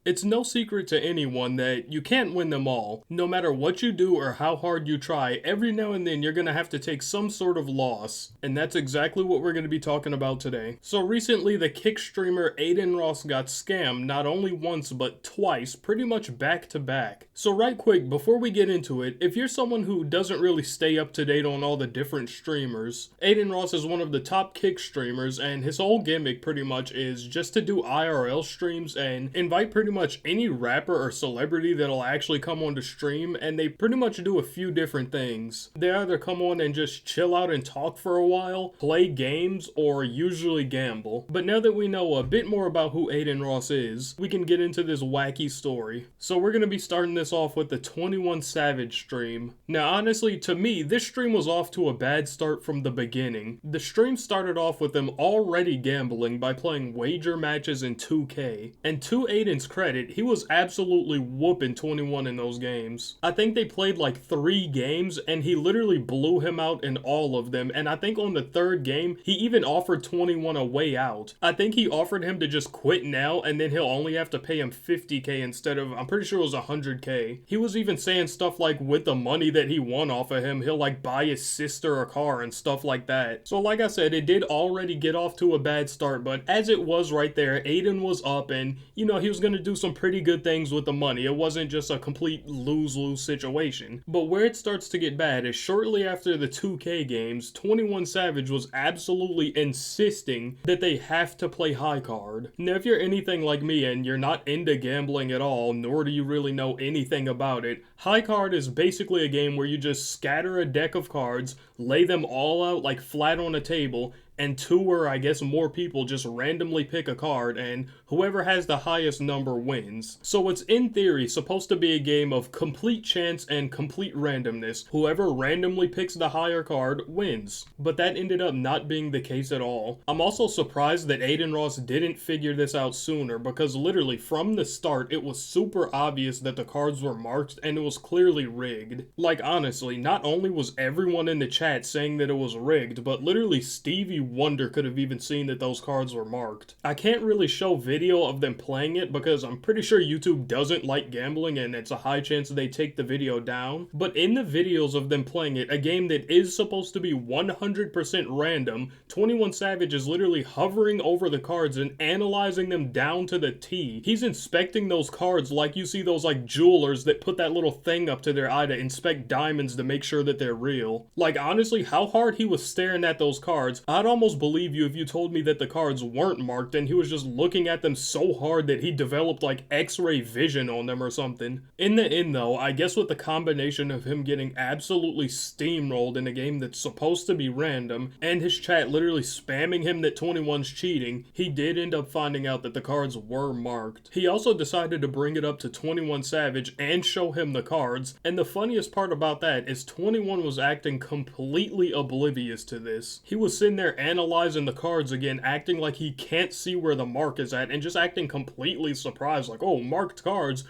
It's no secret to anyone that you can't win them all. No matter what you do or how hard you try, every now and then you're gonna have to take some sort of loss. And that's exactly what we're gonna be talking about today. So recently, the kick streamer Adin Ross got scammed not only once but twice, pretty much back to back. So right quick, before we get into it, if you're someone who doesn't really stay up to date on all the different streamers, Adin Ross is one of the top kick streamers, and his whole gimmick pretty much is just to do IRL streams and invite pretty much any rapper or celebrity that'll actually come on to stream, and they pretty much do a few different things. They either come on and just chill out and talk for a while, play games, or usually gamble. But now that we know a bit more about who Adin Ross is, we can get into this wacky story. So we're gonna be starting this off with the 21 Savage stream. Now honestly, to me, this stream was off to a bad start from the beginning. The stream started off with them already gambling by playing wager matches in 2K. And to Adin's credit, he was absolutely whooping 21 in those games. I think they played like 3 games and he literally blew him out in all of them, and I think on the 3rd game, he even offered 21 a way out. I think he offered him to just quit now and then he'll only have to pay him 50k instead of, I'm pretty sure it was 100k. He was even saying stuff like with the money that he won off of him, he'll like buy his sister a car and stuff like that. So like I said, it did already get off to a bad start, but as it was right there, Adin was up and, you know, he was gonna do some pretty good things with the money. It wasn't just a complete lose-lose situation. But where it starts to get bad is shortly after the 2K games, 21 Savage was absolutely insisting that they have to play high card. Now if you're anything like me and you're not into gambling at all, nor do you really know anything about it, high card is basically a game where you just scatter a deck of cards, lay them all out like flat on a table, and 2 or I guess more people just randomly pick a card, and whoever has the highest number wins. So it's in theory supposed to be a game of complete chance and complete randomness. Whoever randomly picks the higher card wins. But that ended up not being the case at all. I'm also surprised that Adin Ross didn't figure this out sooner, because literally from the start it was super obvious that the cards were marked and it was clearly rigged. Like honestly, not only was everyone in the chat saying that it was rigged, but literally Stevie Wonder could have even seen that those cards were marked. I can't really show video of them playing it because I'm pretty sure YouTube doesn't like gambling and it's a high chance they take the video down. But in the videos of them playing it, a game that is supposed to be 100% random, 21 Savage is literally hovering over the cards and analyzing them down to the T. He's inspecting those cards like you see those like jewelers that put that little thing up to their eye to inspect diamonds to make sure that they're real. Like honestly, how hard he was staring at those cards, I'd almost believe you if you told me that the cards weren't marked and he was just looking at them so hard that he developed like x-ray vision on them or something. In the end though, I guess with the combination of him getting absolutely steamrolled in a game that's supposed to be random and his chat literally spamming him that 21's cheating, he did end up finding out that the cards were marked. He also decided to bring it up to 21 Savage and show him the cards, and the funniest part about that is 21 was acting completely oblivious to this. He was sitting there analyzing the cards again, acting like he can't see where the mark is at and just acting completely surprised, like, oh, marked cards,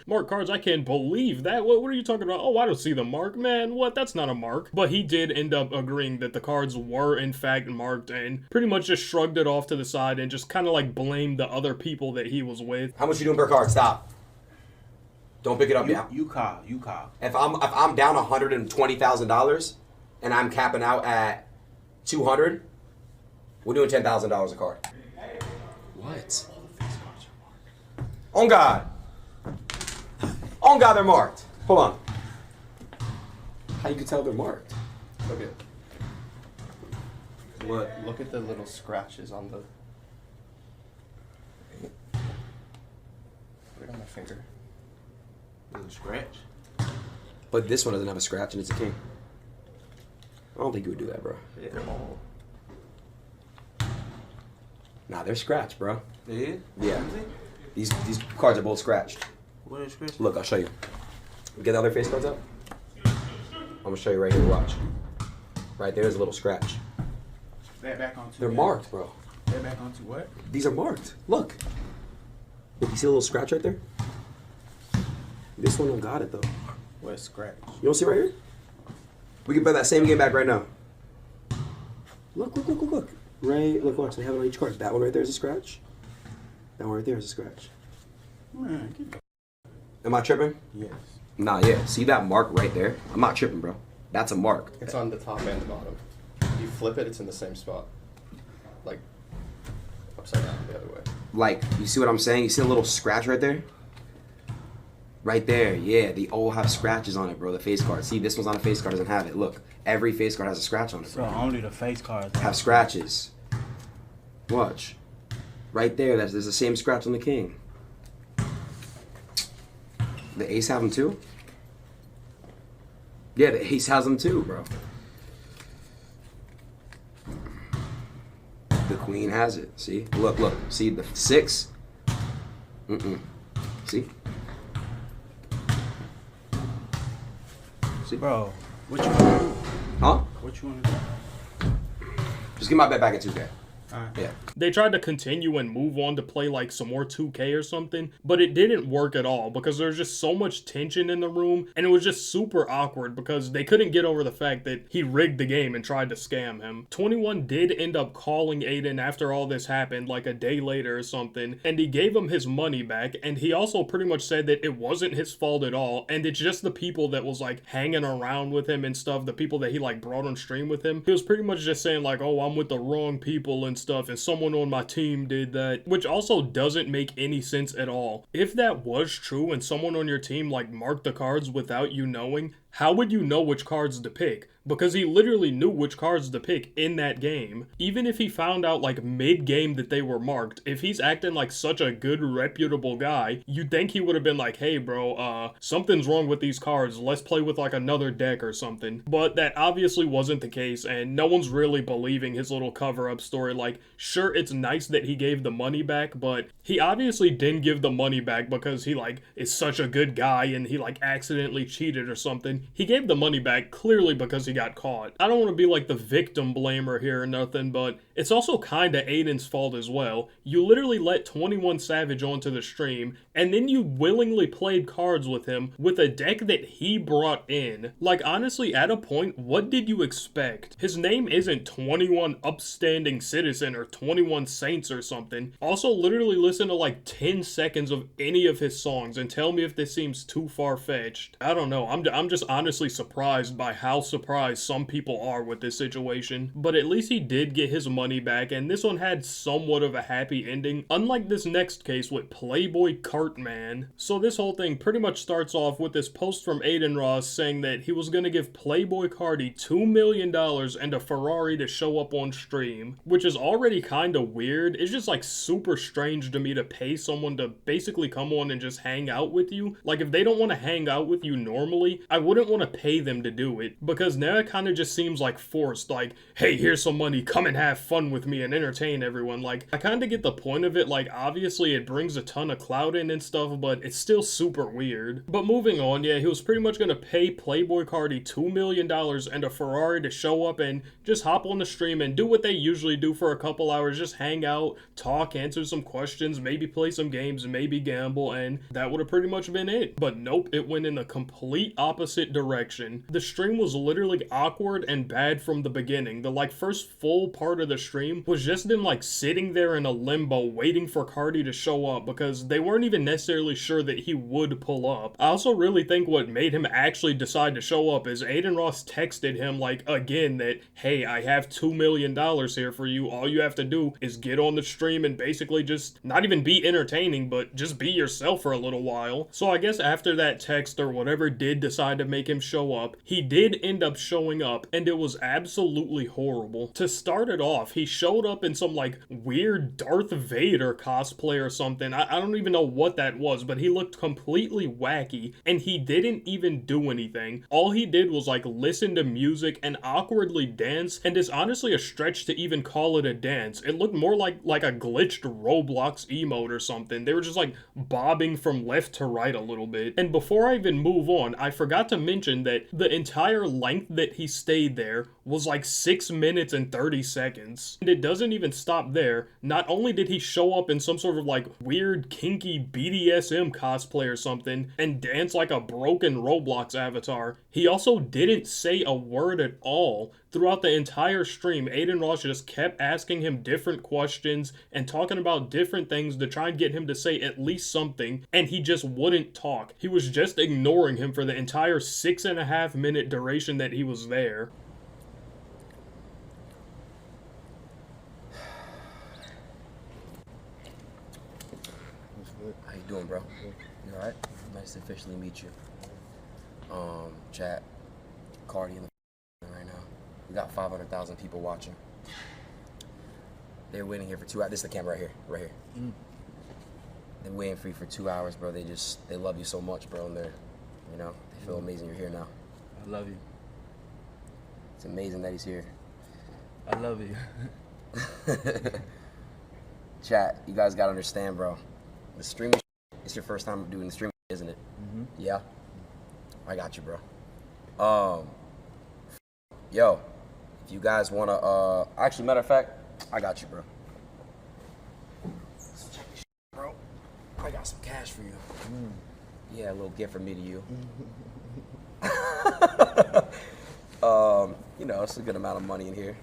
I can't believe that. What are you talking about? Oh, I don't see the mark, man, what, that's not a mark. But he did end up agreeing that the cards were in fact marked and pretty much just shrugged it off to the side and just kind of like blamed the other people that he was with. How much you doing per card? Stop. Don't pick it up now. You call. If I'm down $120,000 and I'm capping out at 200, we're doing $10,000 a card. What? On God. On God, they're marked. Hold on. How you can tell they're marked? Look at what? Look at the little scratches on the. Right on my finger. Little scratch. But this one doesn't have a scratch and it's a king. I don't think you would do that, bro. Yeah, they're all. Nah, they're scratched, bro. Yeah? Yeah. These cards are both scratched. What are scratched? Look, I'll show you. Get the other face cards up. I'm gonna show you right here. Watch. Right there's a little scratch. That back onto. They're marked, bro. That back onto what? These are marked. Look. Look, you see a little scratch right there? This one don't got it though. What scratch? You don't see right here? We can play that same game back right now. Look. Right, look, watch. They have it on each card. That one right there is a scratch. That one right there is a scratch. Man, Am I tripping? Yes. Nah, yeah. See that mark right there? I'm not tripping, bro. That's a mark. It's on the top and the bottom. You flip it, it's in the same spot. Like, upside down the other way. Like, you see what I'm saying? You see a little scratch right there? Right there, yeah. They all have scratches on it, bro. The face card. See, this one's on a face card, doesn't have it. Look, every face card has a scratch on it, So bro. only the face cards Have scratches. Watch. Right there, there's the same scratch on the king. The ace have them too? Yeah, the ace has them too, bro. The queen has it. See? Look, look. See the 6? See? See? Bro, what you want to do? Huh? What you want to do? Just get my bet back at 2K. Alright. Yeah. They tried to continue and move on to play like some more 2K or something, but it didn't work at all because there was just so much tension in the room and it was just super awkward because they couldn't get over the fact that he rigged the game and tried to scam him. 21 did end up calling Adin after all this happened like a day later or something, and he gave him his money back, and he also pretty much said that it wasn't his fault at all and it's just the people that was like hanging around with him and stuff, the people that he like brought on stream with him. He was pretty much just saying like, oh, I'm with the wrong people and stuff, and someone on my team did that, which also doesn't make any sense at all. If that was true and someone on your team like marked the cards without you knowing, how would you know which cards to pick? Because he literally knew which cards to pick in that game. Even if he found out like mid-game that they were marked, if he's acting like such a good, reputable guy, you'd think he would have been like, hey bro, something's wrong with these cards, let's play with like another deck or something. But that obviously wasn't the case, and no one's really believing his little cover-up story. Like, sure, it's nice that he gave the money back, but he obviously didn't give the money back because he like is such a good guy and he like accidentally cheated or something. He gave the money back clearly because he got caught. I don't want to be like the victim blamer here or nothing, but it's also kinda Adin's fault as well. You literally let 21 Savage onto the stream, and then you willingly played cards with him with a deck that he brought in. Like, honestly, at a point, what did you expect? His name isn't 21 Upstanding Citizen or 21 Saints or something. Also, literally listen to like 10 seconds of any of his songs and tell me if this seems too far-fetched. I don't know. I'm just honestly surprised by how surprised some people are with this situation. But at least he did get his money back, and this one had somewhat of a happy ending, unlike this next case with Playboi Carti. So this whole thing pretty much starts off with this post from Adin Ross saying that he was gonna give Playboi Carti $2 million and a Ferrari to show up on stream, which is already kinda weird. It's just like super strange to me to pay someone to basically come on and just hang out with you. Like, if they don't want to hang out with you normally, I wouldn't want to pay them to do it, because now it kind of just seems like forced, like, hey, here's some money, come and have fun with me and entertain everyone. Like, I kind of get the point of it. Like, obviously it brings a ton of clout in and stuff, but it's still super weird. But moving on, yeah, he was pretty much gonna pay Playboi Carti $2 million and a Ferrari to show up and just hop on the stream and do what they usually do for a couple hours, just hang out, talk, answer some questions, maybe play some games, maybe gamble, and that would have pretty much been it. But nope, it went in the complete opposite direction. The stream was literally awkward and bad from the beginning. The like first full part of the stream was just them like sitting there in a limbo waiting for Carti to show up because they weren't even necessarily sure that he would pull up. I also really think what made him actually decide to show up is Adin Ross texted him like again that, hey, I have $2 million here for you. All you have to do is get on the stream and basically just not even be entertaining, but just be yourself for a little while. So I guess after that text or whatever did decide to make him show up, he did end up showing up, and it was absolutely horrible. To start it off, he showed up in some like weird Darth Vader cosplay or something. I don't even know what that was, but he looked completely wacky, and he didn't even do anything. All he did was like listen to music and awkwardly dance, and it's honestly a stretch to even call it a dance. It looked more like a glitched Roblox emote or something. They were just like bobbing from left to right a little bit. And before I even move on, I forgot to mention that the entire length that he stayed there was like 6 minutes and 30 seconds. And it doesn't even stop there. Not only did he show up in some sort of like weird kinky BDSM cosplay or something and dance like a broken Roblox avatar. He also didn't say a word at all. Throughout the entire stream, Adin Ross just kept asking him different questions and talking about different things to try and get him to say at least something, and he just wouldn't talk. He was just ignoring him for the entire 6.5 minute duration that he was there. How you doing, bro? You alright? Nice to officially meet you. Chat, Carti in the right now. We got 500,000 people watching. They're waiting here for 2 hours. This is the camera right here. They're waiting for you for 2 hours, bro. They love you so much, bro, and they feel amazing you're here now. I love you. It's amazing that he's here. I love you. Chat, you guys gotta understand, bro. The streaming, it's your first time doing the streaming, isn't it? Yeah? I got you, bro. Yo, if you guys wanna, actually, matter of fact, I got you, bro. So check this shit, bro. I got some cash for you. Yeah, a little gift from me to you. It's a good amount of money in here.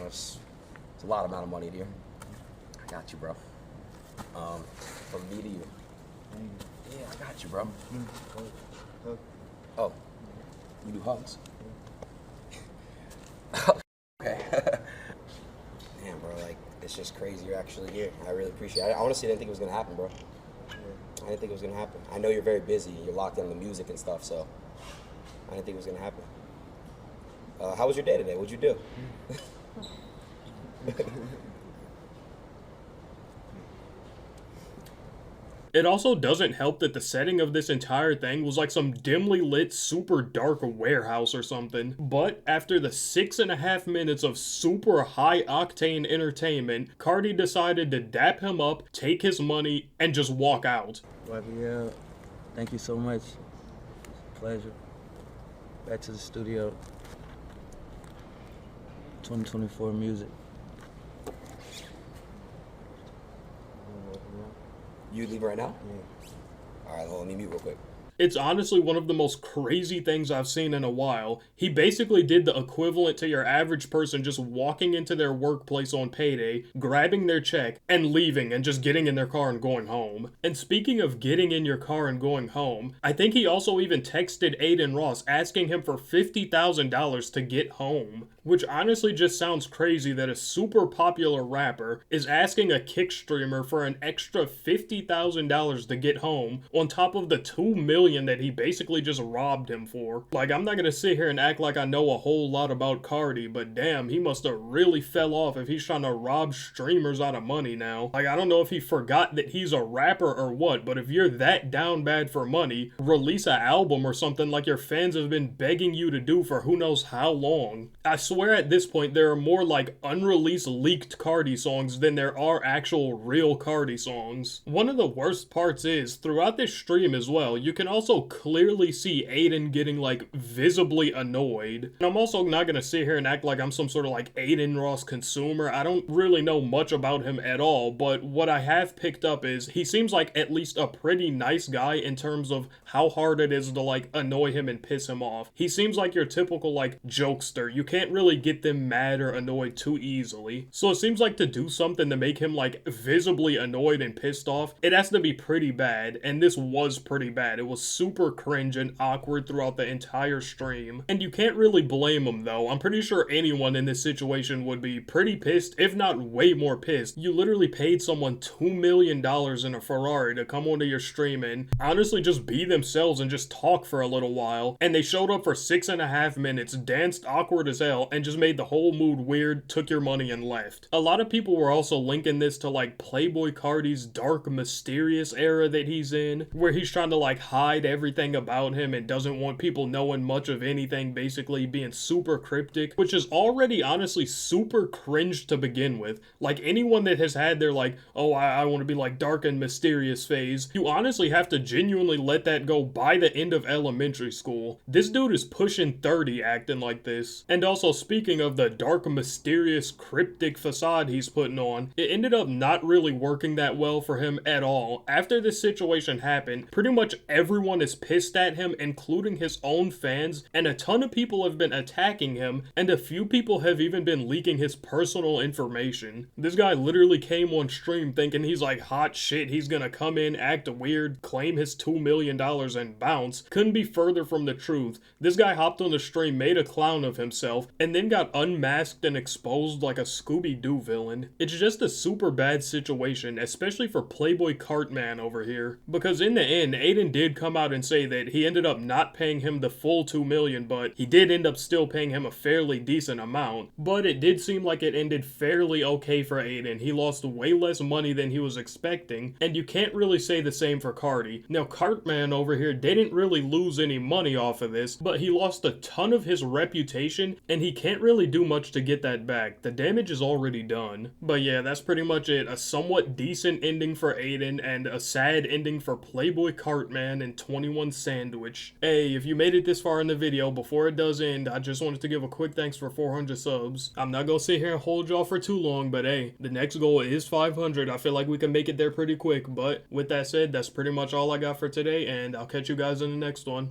It's a lot amount of money in here. I got you, bro. From me to you. Yeah, I got you, bro. Oh, you do hugs? Okay. Damn, bro, it's just crazy you're actually here. I really appreciate it. I honestly didn't think it was gonna happen, bro. I didn't think it was gonna happen. I know you're very busy. You're locked in on the music and stuff, so I didn't think it was gonna happen. How was your day today? What'd you do? It also doesn't help that the setting of this entire thing was like some dimly lit, super dark warehouse or something. But after the 6.5 minutes of super high octane entertainment, Carti decided to dap him up, take his money, and just walk out. Yeah. Thank you so much. Pleasure. Back to the studio. 2024 music. You leave right now? Yeah. All right, hold on, let me mute real quick. It's honestly one of the most crazy things I've seen in a while. He basically did the equivalent to your average person just walking into their workplace on payday, grabbing their check, and leaving and just getting in their car and going home. And speaking of getting in your car and going home, I think he also even texted Adin Ross asking him for $50,000 to get home. Which honestly just sounds crazy that a super popular rapper is asking a kick streamer for an extra $50,000 to get home on top of the $2 million that he basically just robbed him for. Like, I'm not gonna sit here and act like I know a whole lot about Carti, but damn, he must have really fell off if he's trying to rob streamers out of money now. Like, I don't know if he forgot that he's a rapper or what, but if you're that down bad for money, release an album or something like your fans have been begging you to do for who knows how long. I swear at this point there are more like unreleased leaked Carti songs than there are actual real Carti songs. One of the worst parts is, throughout this stream as well, you can also clearly see Adin getting like visibly annoyed. And I'm also not gonna sit here and act like I'm some sort of like Adin Ross consumer. I don't really know much about him at all, but what I have picked up is he seems like at least a pretty nice guy in terms of how hard it is to like annoy him and piss him off. He seems like your typical like jokester. You can't really get them mad or annoyed too easily. So it seems like to do something to make him like visibly annoyed and pissed off, it has to be pretty bad, and this was pretty bad. It was super cringe and awkward throughout the entire stream. And you can't really blame him though. I'm pretty sure anyone in this situation would be pretty pissed, if not way more pissed. You literally paid someone $2 million in a Ferrari to come onto your stream and honestly just be themselves and just talk for a little while, and they showed up for 6.5 minutes, danced awkward as hell, and just made the whole mood weird, took your money and left. A lot of people were also linking this to like Playboi Carti's dark mysterious era that he's in, where he's trying to like hide hide everything about him and doesn't want people knowing much of anything, basically being super cryptic, which is already honestly super cringe to begin with. Like, anyone that has had their like, oh, I want to be like dark and mysterious phase, you honestly have to genuinely let that go by the end of elementary school. This dude is pushing 30 acting like this. And also, speaking of the dark, mysterious, cryptic facade he's putting on, it ended up not really working that well for him at all. After this situation happened, pretty much everyone is pissed at him, including his own fans, and a ton of people have been attacking him, and a few people have even been leaking his personal information. This guy literally came on stream thinking he's like hot shit, he's gonna come in, act weird, claim his $2 million and bounce. Couldn't be further from the truth. This guy hopped on the stream, made a clown of himself, and then got unmasked and exposed like a Scooby-Doo villain. It's just a super bad situation, especially for Playboi Cartman over here. Because in the end, Adin did come out and say that he ended up not paying him the full $2 million, but he did end up still paying him a fairly decent amount. But it did seem like it ended fairly okay for Adin. He lost way less money than he was expecting, and you can't really say the same for Carti. Now, Cartman over here didn't really lose any money off of this, but he lost a ton of his reputation, and he can't really do much to get that back. The damage is already done. But yeah, that's pretty much it. A somewhat decent ending for Adin, and a sad ending for Playboi Cartman and 21 Sandwich. Hey, if you made it this far in the video, before it does end, I just wanted to give a quick thanks for 400 subs. I'm not gonna sit here and hold y'all for too long, but hey, the next goal is 500. I feel like we can make it there pretty quick, but with that said, that's pretty much all I got for today, and I'll catch you guys in the next one.